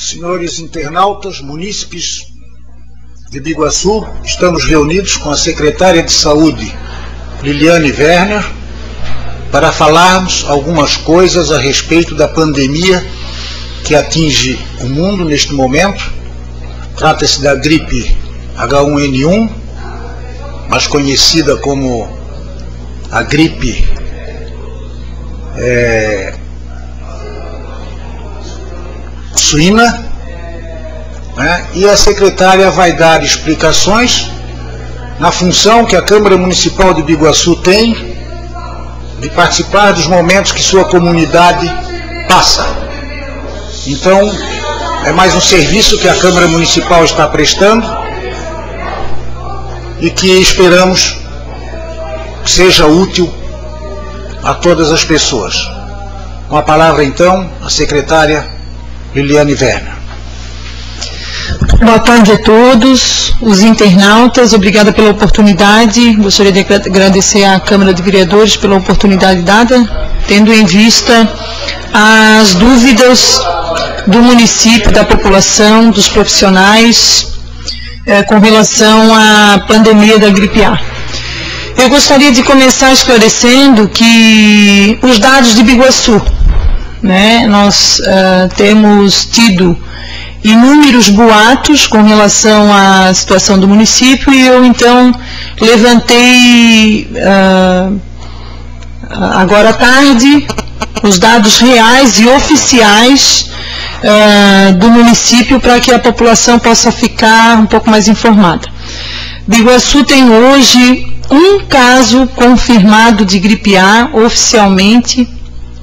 Senhores internautas, munícipes de Biguaçu, estamos reunidos com a secretária de Saúde, Liliane Werner, para falarmos algumas coisas a respeito da pandemia que atinge o mundo neste momento. Trata-se da gripe H1N1, mais conhecida como a gripe suína, né? E a secretária vai dar explicações na função que a Câmara Municipal de Biguaçu tem de participar dos momentos que sua comunidade passa. Então, é mais um serviço que a Câmara Municipal está prestando e que esperamos que seja útil a todas as pessoas. Com a palavra, então, a secretária Liliane Werner. Boa tarde a todos, os internautas, obrigada pela oportunidade. Gostaria de agradecer à Câmara de Vereadores pela oportunidade dada, tendo em vista as dúvidas do município, da população, dos profissionais, com relação à pandemia da gripe A. Eu gostaria de começar esclarecendo que os dados de Biguaçu, né, nós temos tido inúmeros boatos com relação à situação do município e eu então levantei agora à tarde os dados reais e oficiais do município para que a população possa ficar um pouco mais informada. Biguaçu tem hoje um caso confirmado de gripe A oficialmente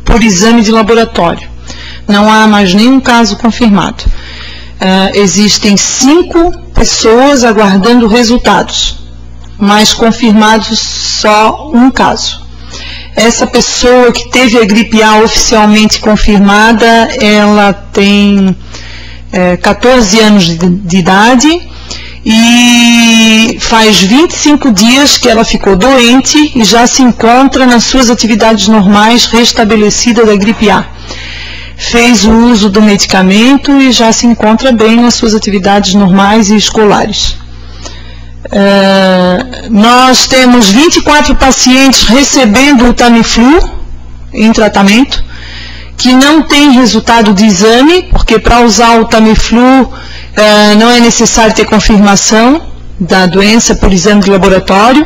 por exame de laboratório. Não há mais nenhum caso confirmado. Existem 5 pessoas aguardando resultados, mas confirmados só um caso. Essa pessoa que teve a gripe A oficialmente confirmada, ela tem 14 anos de idade e faz 25 dias que ela ficou doente e já se encontra nas suas atividades normais restabelecida da gripe A. Fez o uso do medicamento e já se encontra bem nas suas atividades normais e escolares. Nós temos 24 pacientes recebendo o Tamiflu em tratamento, que não tem resultado de exame, porque para usar o Tamiflu não é necessário ter confirmação da doença por exame de laboratório.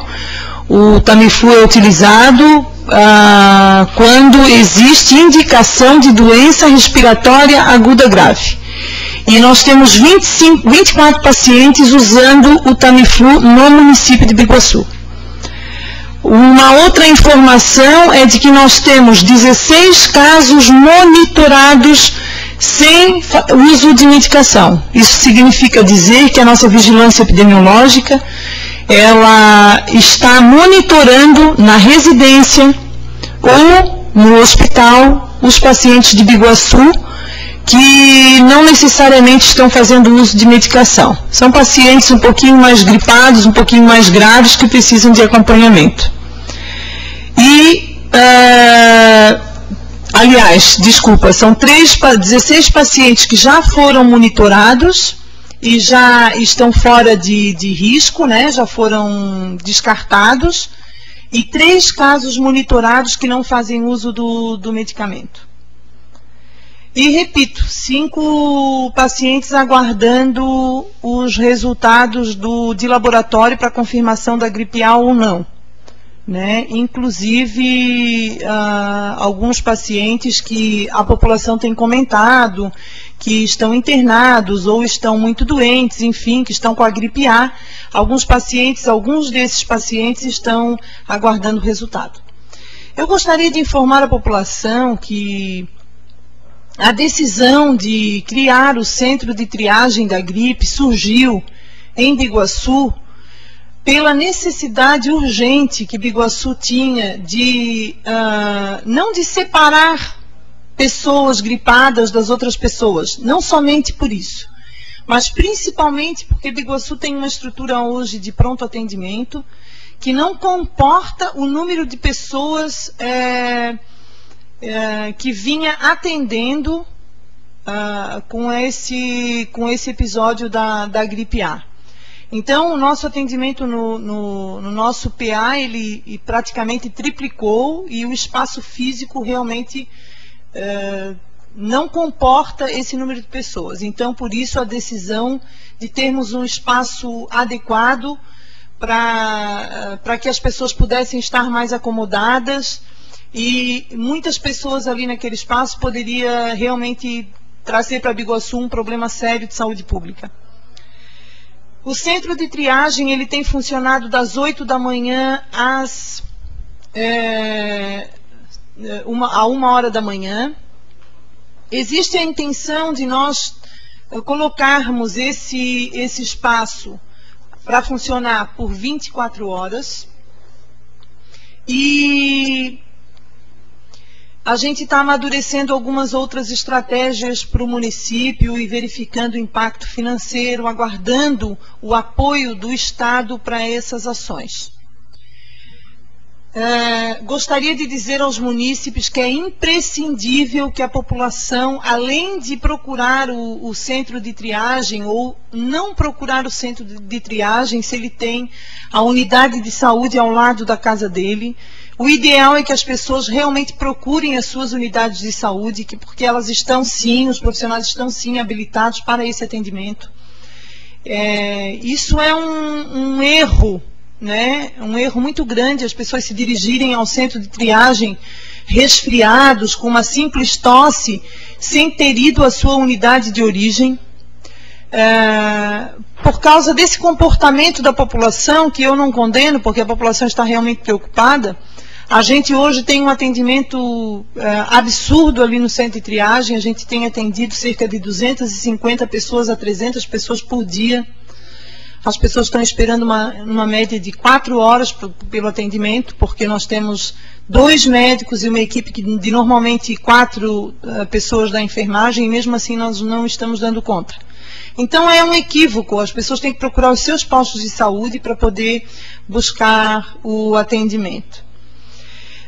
O Tamiflu é utilizado quando existe indicação de doença respiratória aguda grave. E nós temos 24 pacientes usando o Tamiflu no município de Biguaçu. Uma outra informação é de que nós temos 16 casos monitorados sem uso de medicação. Isso significa dizer que a nossa vigilância epidemiológica ela está monitorando na residência ou no hospital os pacientes de Biguaçu que não necessariamente estão fazendo uso de medicação. São pacientes um pouquinho mais gripados, um pouquinho mais graves que precisam de acompanhamento. E, aliás, desculpa, são 16 pacientes que já foram monitorados e já estão fora de risco, né? Já foram descartados, e 3 casos monitorados que não fazem uso do medicamento. E repito, 5 pacientes aguardando os resultados de laboratório para confirmação da gripe A ou não, né? Inclusive alguns pacientes que a população tem comentado que estão internados ou estão muito doentes, enfim, que estão com a gripe A. Alguns desses pacientes estão aguardando o resultado. Eu gostaria de informar a população que a decisão de criar o centro de triagem da gripe surgiu em Biguaçu pela necessidade urgente que Biguaçu tinha de, não de separar pessoas gripadas das outras pessoas, não somente por isso, mas principalmente porque Biguaçu tem uma estrutura hoje de pronto atendimento que não comporta o número de pessoas que vinha atendendo com esse episódio da gripe A. Então, o nosso atendimento no nosso PA, ele praticamente triplicou, e o espaço físico realmente não comporta esse número de pessoas. Então, por isso, a decisão de termos um espaço adequado para que as pessoas pudessem estar mais acomodadas, e muitas pessoas ali naquele espaço poderia realmente trazer para Biguaçu um problema sério de saúde pública. O centro de triagem, ele tem funcionado das 8 da manhã às 1h da manhã. Existe a intenção de nós colocarmos esse espaço para funcionar por 24 horas. E a gente está amadurecendo algumas outras estratégias para o município e verificando o impacto financeiro, aguardando o apoio do Estado para essas ações. Gostaria de dizer aos munícipes que é imprescindível que a população, além de procurar o centro de triagem ou não procurar o centro de triagem, se ele tem a unidade de saúde ao lado da casa dele, o ideal é que as pessoas realmente procurem as suas unidades de saúde, porque elas estão sim, os profissionais estão sim habilitados para esse atendimento. Isso é um erro, né? Um erro muito grande, as pessoas se dirigirem ao centro de triagem resfriados, com uma simples tosse, sem ter ido à sua unidade de origem. Por causa desse comportamento da população, que eu não condeno, porque a população está realmente preocupada, a gente hoje tem um atendimento absurdo ali no centro de triagem. A gente tem atendido cerca de 250 pessoas a 300 pessoas por dia. As pessoas estão esperando uma média de 4 horas pelo atendimento, porque nós temos 2 médicos e uma equipe de normalmente 4 pessoas da enfermagem, e mesmo assim nós não estamos dando conta. Então é um equívoco, as pessoas têm que procurar os seus postos de saúde para poder buscar o atendimento.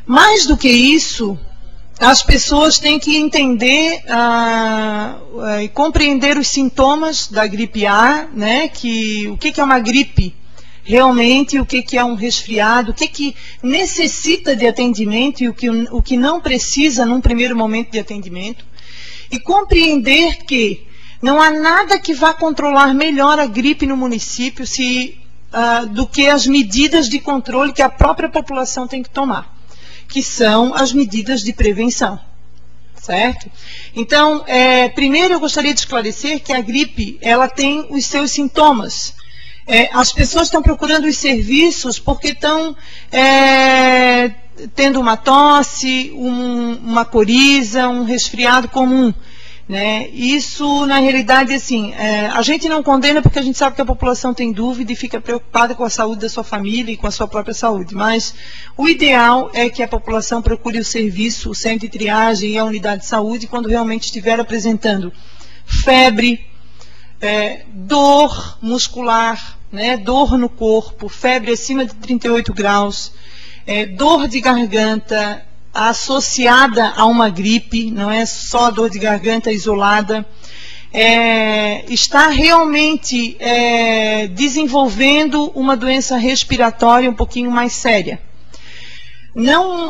Mais do que isso, as pessoas têm que entender e compreender os sintomas da gripe A, né? O que é uma gripe realmente, o que é um resfriado, o que necessita de atendimento e o que não precisa num primeiro momento de atendimento, e compreender que não há nada que vá controlar melhor a gripe no município do que as medidas de controle que a própria população tem que tomar, que são as medidas de prevenção, certo? Então, primeiro eu gostaria de esclarecer que a gripe, ela tem os seus sintomas. As pessoas estão procurando os serviços porque estão tendo uma tosse, uma coriza, um resfriado comum, né? Isso, na realidade, assim, a gente não condena porque a gente sabe que a população tem dúvida e fica preocupada com a saúde da sua família e com a sua própria saúde. Mas o ideal é que a população procure o serviço, o centro de triagem e a unidade de saúde quando realmente estiver apresentando febre, dor muscular, né, dor no corpo, febre acima de 38 graus, dor de garganta associada a uma gripe, não é só a dor de garganta isolada, está realmente desenvolvendo uma doença respiratória um pouquinho mais séria.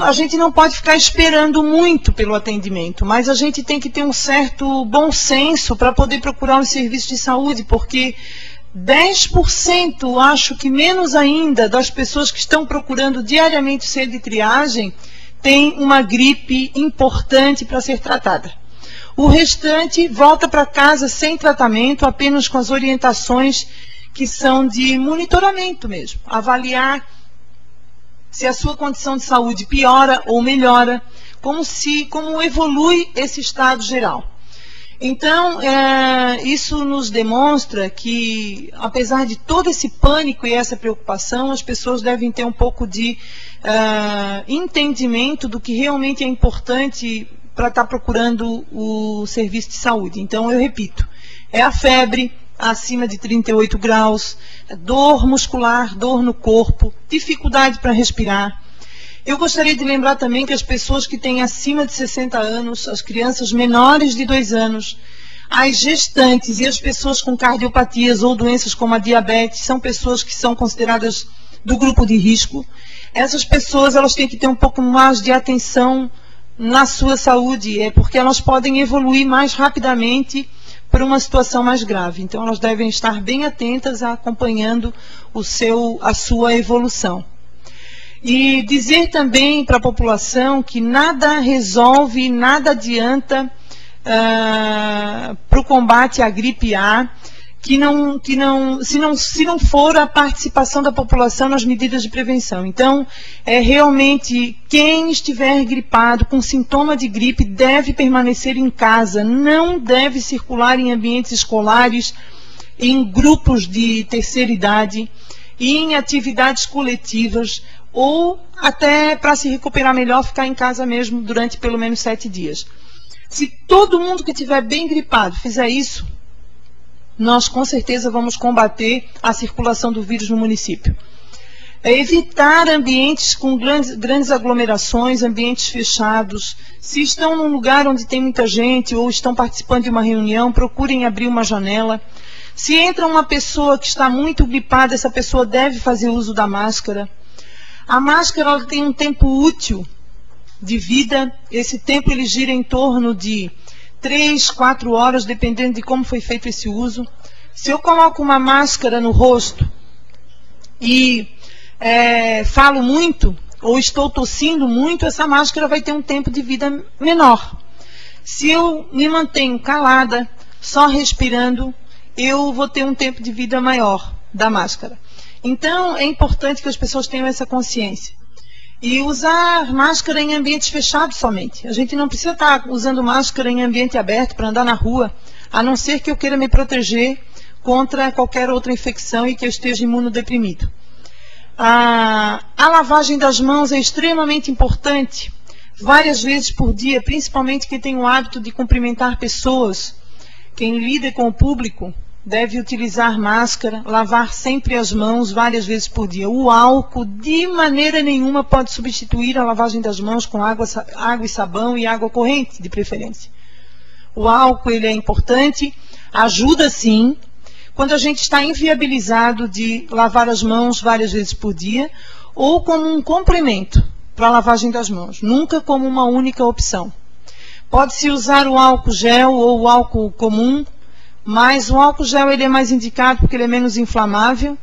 A gente não pode ficar esperando muito pelo atendimento, mas a gente tem que ter um certo bom senso para poder procurar um serviço de saúde, porque 10%, acho que menos ainda, das pessoas que estão procurando diariamente o centro de triagem tem uma gripe importante para ser tratada. O restante volta para casa sem tratamento, apenas com as orientações que são de monitoramento mesmo, avaliar se a sua condição de saúde piora ou melhora, como evolui esse estado geral. Então, isso nos demonstra que, apesar de todo esse pânico e essa preocupação, as pessoas devem ter um pouco de entendimento do que realmente é importante para estar procurando o serviço de saúde. Então, eu repito, é a febre acima de 38 graus, dor muscular, dor no corpo, dificuldade para respirar. Eu gostaria de lembrar também que as pessoas que têm acima de 60 anos, as crianças menores de 2 anos, As gestantes e as pessoas com cardiopatias ou doenças como a diabetes são pessoas que são consideradas do grupo de risco. Essas pessoas elas têm que ter um pouco mais de atenção na sua saúde, porque elas podem evoluir mais rapidamente para uma situação mais grave. Então elas devem estar bem atentas acompanhando a sua evolução. E dizer também para a população que nada resolve, nada adianta para o combate à gripe A, se não for a participação da população nas medidas de prevenção. Então, realmente, quem estiver gripado, com sintoma de gripe, deve permanecer em casa, não deve circular em ambientes escolares, em grupos de terceira idade, e em atividades coletivas, ou até para se recuperar melhor, ficar em casa mesmo durante pelo menos 7 dias. Se todo mundo que estiver bem gripado fizer isso, nós com certeza vamos combater a circulação do vírus no município. Evitar ambientes com grandes aglomerações, ambientes fechados. Se estão num lugar onde tem muita gente ou estão participando de uma reunião, procurem abrir uma janela. Se entra uma pessoa que está muito gripada, essa pessoa deve fazer uso da máscara. A máscara ela tem um tempo útil de vida, esse tempo ele gira em torno de 3, 4 horas, dependendo de como foi feito esse uso. Se eu coloco uma máscara no rosto e falo muito, ou estou tossindo muito, essa máscara vai ter um tempo de vida menor. Se eu me mantenho calada, só respirando, eu vou ter um tempo de vida maior da máscara. Então, é importante que as pessoas tenham essa consciência. E usar máscara em ambientes fechados somente. A gente não precisa estar usando máscara em ambiente aberto para andar na rua, a não ser que eu queira me proteger contra qualquer outra infecção e que eu esteja imunodeprimido. A lavagem das mãos é extremamente importante, várias vezes por dia, principalmente quem tem o hábito de cumprimentar pessoas. Quem lida com o público deve utilizar máscara, lavar sempre as mãos várias vezes por dia. O álcool, de maneira nenhuma, pode substituir a lavagem das mãos com água e sabão e água corrente, de preferência. O álcool ele é importante, ajuda sim, quando a gente está inviabilizado de lavar as mãos várias vezes por dia, ou como um complemento para a lavagem das mãos, nunca como uma única opção. Pode-se usar o álcool gel ou o álcool comum, mas o álcool gel ele é mais indicado porque ele é menos inflamável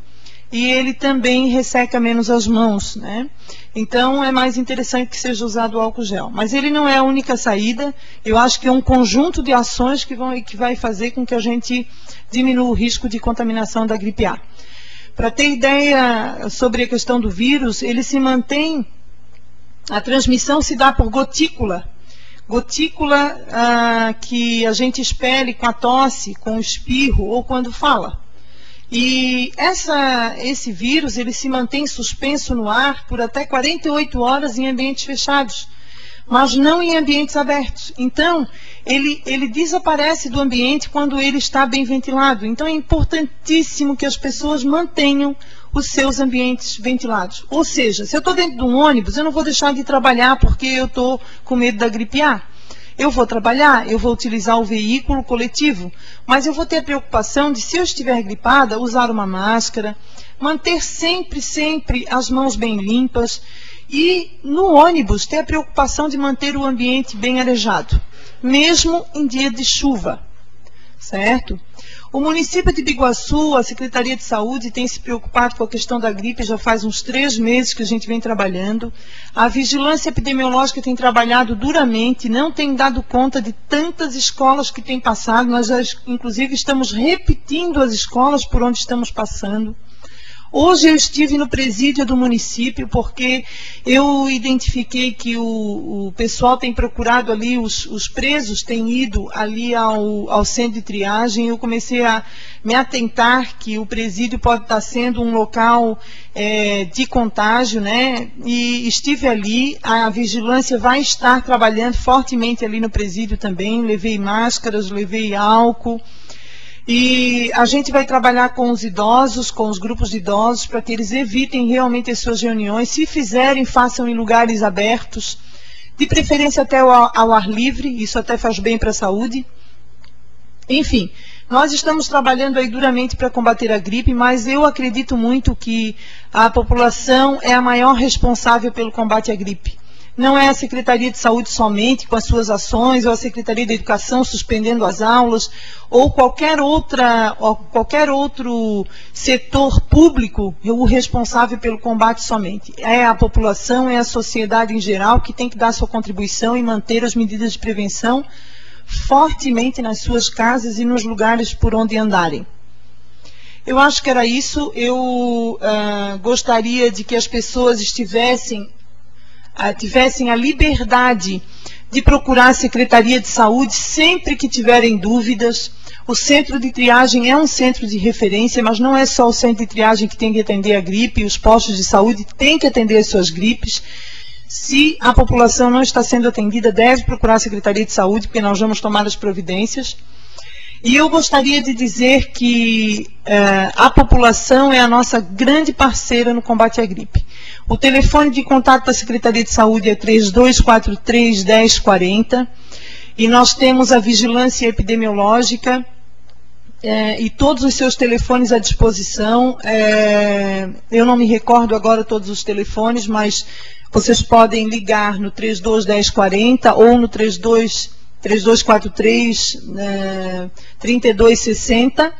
e ele também resseca menos as mãos, né? Então é mais interessante que seja usado o álcool gel. Mas ele não é a única saída, eu acho que é um conjunto de ações que vai fazer com que a gente diminua o risco de contaminação da gripe A. Para ter ideia sobre a questão do vírus, ele se mantém, a transmissão se dá por gotícula. Gotícula que a gente expele com a tosse, com o espirro ou quando fala. E esse vírus ele se mantém suspenso no ar por até 48 horas em ambientes fechados, mas não em ambientes abertos. Então, ele desaparece do ambiente quando ele está bem ventilado. Então, é importantíssimo que as pessoas mantenham os seus ambientes ventilados. Ou seja, se eu estou dentro de um ônibus, eu não vou deixar de trabalhar porque eu estou com medo da gripe A. Eu vou trabalhar, eu vou utilizar o veículo coletivo, mas eu vou ter a preocupação de, se eu estiver gripada, usar uma máscara, manter sempre as mãos bem limpas e, no ônibus, ter a preocupação de manter o ambiente bem arejado, mesmo em dia de chuva, certo? O município de Biguaçu, a Secretaria de Saúde, tem se preocupado com a questão da gripe, já faz uns 3 meses que a gente vem trabalhando. A vigilância epidemiológica tem trabalhado duramente, não tem dado conta de tantas escolas que têm passado. Nós, inclusive, estamos repetindo as escolas por onde estamos passando. Hoje eu estive no presídio do município porque eu identifiquei que o pessoal tem procurado ali, os presos têm ido ali ao centro de triagem. Eu comecei a me atentar que o presídio pode estar sendo um local de contágio, né? E estive ali, a vigilância vai estar trabalhando fortemente ali no presídio também. Levei máscaras, levei álcool. E a gente vai trabalhar com os idosos, com os grupos de idosos, para que eles evitem realmente as suas reuniões. Se fizerem, façam em lugares abertos, de preferência até ao ar livre, isso até faz bem para a saúde. Enfim, nós estamos trabalhando aí duramente para combater a gripe, mas eu acredito muito que a população é a maior responsável pelo combate à gripe. Não é a Secretaria de Saúde somente com as suas ações, ou a Secretaria de Educação suspendendo as aulas, ou qualquer outro setor público o responsável pelo combate somente. É a população, é a sociedade em geral que tem que dar sua contribuição e manter as medidas de prevenção fortemente nas suas casas e nos lugares por onde andarem. Eu acho que era isso. Eu gostaria de que as pessoas tivessem a liberdade de procurar a Secretaria de Saúde sempre que tiverem dúvidas. O centro de triagem é um centro de referência, mas não é só o centro de triagem que tem que atender a gripe, os postos de saúde têm que atender as suas gripes. Se a população não está sendo atendida, deve procurar a Secretaria de Saúde, porque nós vamos tomar as providências. E eu gostaria de dizer que a população é a nossa grande parceira no combate à gripe. O telefone de contato da Secretaria de Saúde é 3243-1040 e nós temos a vigilância epidemiológica e todos os seus telefones à disposição. Eu não me recordo agora todos os telefones, mas vocês podem ligar no 321040 ou no 3243-3260,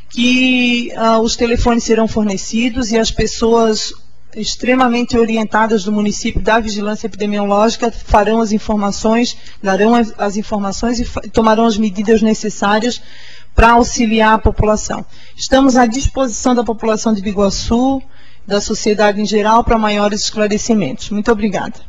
que os telefones serão fornecidos e as pessoas extremamente orientadas do município da vigilância epidemiológica farão as informações, darão as informações e tomarão as medidas necessárias para auxiliar a população. Estamos à disposição da população de Biguaçu, da sociedade em geral, para maiores esclarecimentos. Muito obrigada.